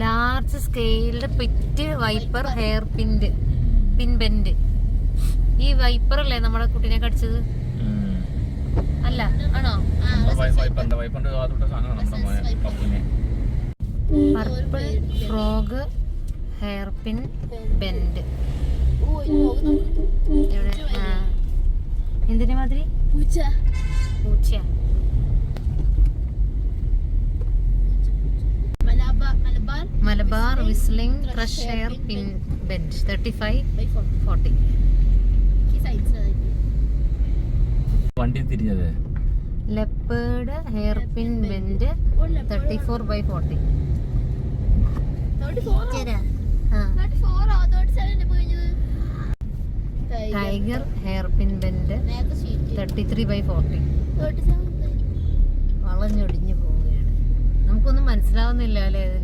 Large scaled pit viper hairpin bend. ഈ viper അല്ലേ നമ്മുടെ കുട്ടീനെ കടിച്ചത്? അല്ല, ആണോ? Purple frog hairpin bend. എന്തിനു മാതിരി? പൂച്ച. Malabar whistling thrush hairpin bend 35/40. വണ്ടി തിരിഞ്ഞത്. Leopard hairpin bend 34/40. Tiger hairpin bend 33/40. വളഞ്ഞൊടിഞ്ഞു പോവുകയാണ്. നമുക്കൊന്നും മനസ്സിലാവുന്നില്ല അല്ലേ?